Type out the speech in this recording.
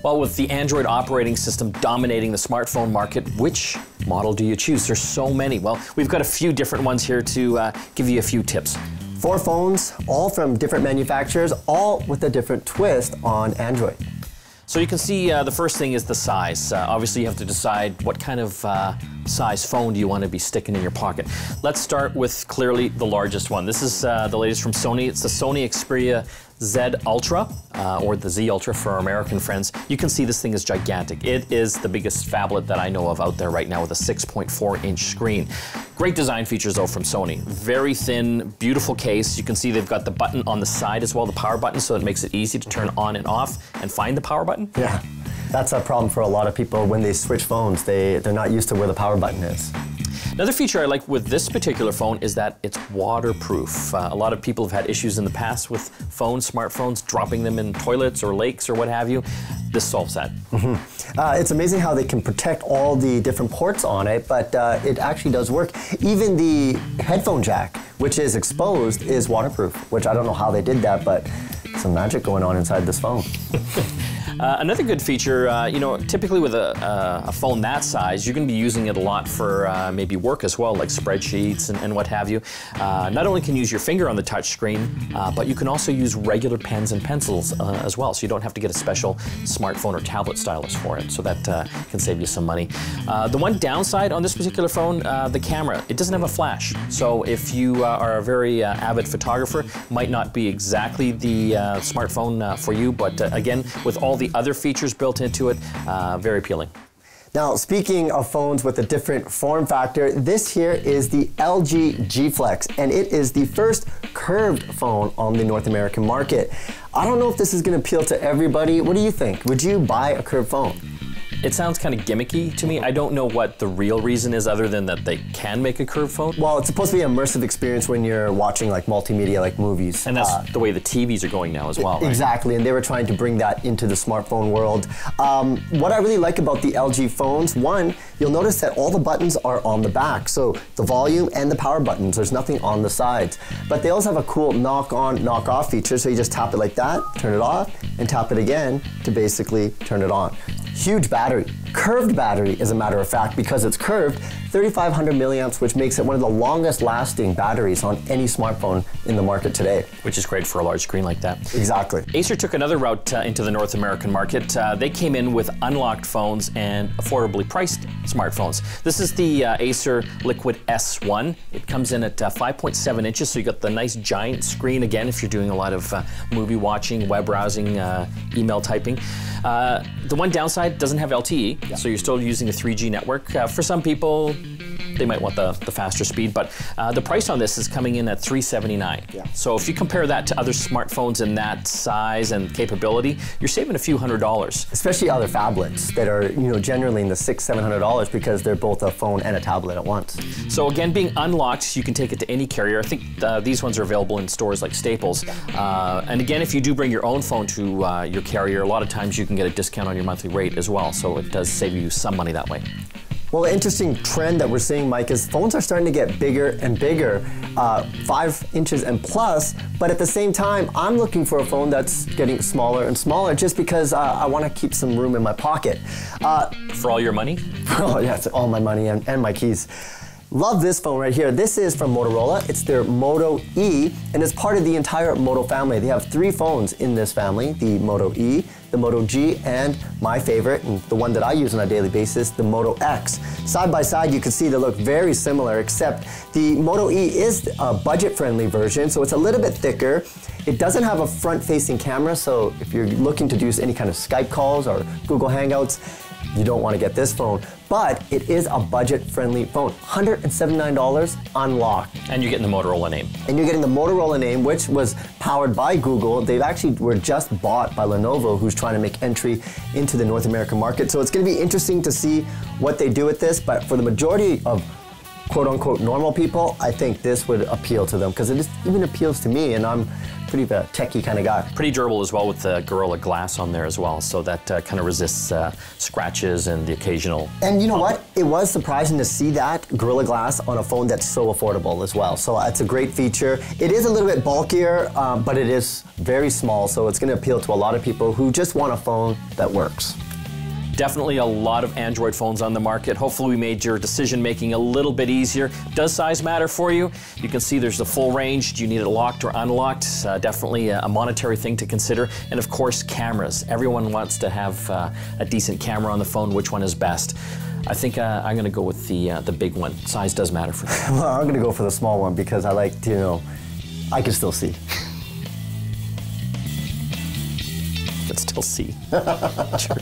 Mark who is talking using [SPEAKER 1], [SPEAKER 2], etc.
[SPEAKER 1] Well, with the Android operating system dominating the smartphone market, which model do you choose? There's so many. Well, we've got a few different ones here to give you a few tips.
[SPEAKER 2] 4 phones, all from different manufacturers, all with a different twist on Android.
[SPEAKER 1] So you can see the first thing is the size. Obviously you have to decide what kind of size phone do you want to be sticking in your pocket. Let's start with clearly the largest one. This is the latest from Sony. It's the Sony Xperia Z Ultra, or the Z Ultra for our American friends. You can see this thing is gigantic. It is the biggest phablet that I know of out there right now with a 6.4-inch screen. Great design features though from Sony. Very thin, beautiful case. You can see they've got the button on the side as well, the power button, so it makes it easy to turn on and off and find the power button.
[SPEAKER 2] Yeah, that's a problem for a lot of people when they switch phones. They're not used to where the power button is.
[SPEAKER 1] Another feature I like with this particular phone is that it's waterproof. A lot of people have had issues in the past with phones, smartphones, dropping them in toilets or lakes or what have you. This solves that.
[SPEAKER 2] It's amazing how they can protect all the different ports on it, but it actually does work. Even the headphone jack, which is exposed, is waterproof, which I don't know how they did that, but some magic going on inside this phone.
[SPEAKER 1] Another good feature, you know, typically with a phone that size, you're going to be using it a lot for maybe work as well, like spreadsheets and what have you. Not only can you use your finger on the touch screen, but you can also use regular pens and pencils as well, so you don't have to get a special smartphone or tablet stylus for it, so that can save you some money. The one downside on this particular phone, the camera, it doesn't have a flash, so if you are a very avid photographer, might not be exactly the smartphone for you, but again, with all the other features built into it, very appealing.
[SPEAKER 2] Now, speaking of phones with a different form factor, this here is the LG G Flex, and it is the first curved phone on the North American market. I don't know if this is going to appeal to everybody. What do you think? Would you buy a curved phone?
[SPEAKER 1] It sounds kind of gimmicky to me. I don't know what the real reason is other than that they can make a curved phone.
[SPEAKER 2] Well, it's supposed to be an immersive experience when you're watching like multimedia, like movies.
[SPEAKER 1] And that's the way the TVs are going now as well, right?
[SPEAKER 2] Exactly, and they were trying to bring that into the smartphone world. What I really like about the LG phones, one, you'll notice that all the buttons are on the back. So the volume and the power buttons, there's nothing on the sides. But they also have a cool knock-on, knock-off feature, so you just tap it like that, turn it off, and tap it again to basically turn it on. Huge battery, curved battery as a matter of fact, because it's curved, 3,500 milliamps, which makes it one of the longest lasting batteries on any smartphone in the market today.
[SPEAKER 1] Which is great for a large screen like that.
[SPEAKER 2] Exactly.
[SPEAKER 1] Acer took another route into the North American market. They came in with unlocked phones and affordably priced smartphones. This is the Acer Liquid S1. It comes in at 5.7 inches, so you got the nice giant screen again if you're doing a lot of movie watching, web browsing, email typing. The one downside, doesn't have LTE, so you're still using a 3G network. For some people, they might want the faster speed, but the price on this is coming in at $379.
[SPEAKER 2] Yeah.
[SPEAKER 1] So if you compare that to other smartphones in that size and capability, you're saving a few $100s.
[SPEAKER 2] Especially other phablets that are, you know, generally in the $600–700 because they're both a phone and a tablet at once.
[SPEAKER 1] So again, being unlocked, you can take it to any carrier. I think these ones are available in stores like Staples. And again, if you do bring your own phone to your carrier, a lot of times you can get a discount on your monthly rate as well. So it does save you some money that way.
[SPEAKER 2] Well, an interesting trend that we're seeing, Mike, is phones are starting to get bigger and bigger, 5 inches and plus, but at the same time, I'm looking for a phone that's getting smaller and smaller just because I want to keep some room in my pocket.
[SPEAKER 1] For all your money?
[SPEAKER 2] Oh, yeah, it's all my money and my keys. Love this phone right here. This is from Motorola. It's their Moto E, and it's part of the entire Moto family. They have 3 phones in this family, the Moto E, the Moto G, and my favorite, and the one that I use on a daily basis, the Moto X. Side by side, you can see they look very similar, except the Moto E is a budget-friendly version, so it's a little bit thicker. It doesn't have a front-facing camera, so if you're looking to do any kind of Skype calls or Google Hangouts, you don't want to get this phone, but it is a budget-friendly phone. $179 unlocked.
[SPEAKER 1] And you're getting the Motorola name.
[SPEAKER 2] And you're getting the Motorola name, which was powered by Google. They actually were just bought by Lenovo, who's trying to make entry into the North American market. So it's going to be interesting to see what they do with this, but for the majority of quote-unquote normal people, I think this would appeal to them because it even appeals to me, and I'm pretty techie kind of guy.
[SPEAKER 1] Pretty durable as well with the Gorilla Glass on there as well, so that kind of resists scratches and the occasional.
[SPEAKER 2] And you know what? It was surprising to see that Gorilla Glass on a phone that's so affordable as well. So it's a great feature. It is a little bit bulkier, but it is very small, so it's going to appeal to a lot of people who just want a phone that works.
[SPEAKER 1] Definitely a lot of Android phones on the market. Hopefully we made your decision making a little bit easier. Does size matter for you? You can see there's the full range. Do you need it locked or unlocked? Definitely a monetary thing to consider. And of course, cameras. Everyone wants to have a decent camera on the phone. Which one is best? I think I'm going to go with the big one. Size does matter for me.
[SPEAKER 2] Well, I'm going to go for the small one because I like to, you know, I can still see.
[SPEAKER 1] Can still see. Jerk.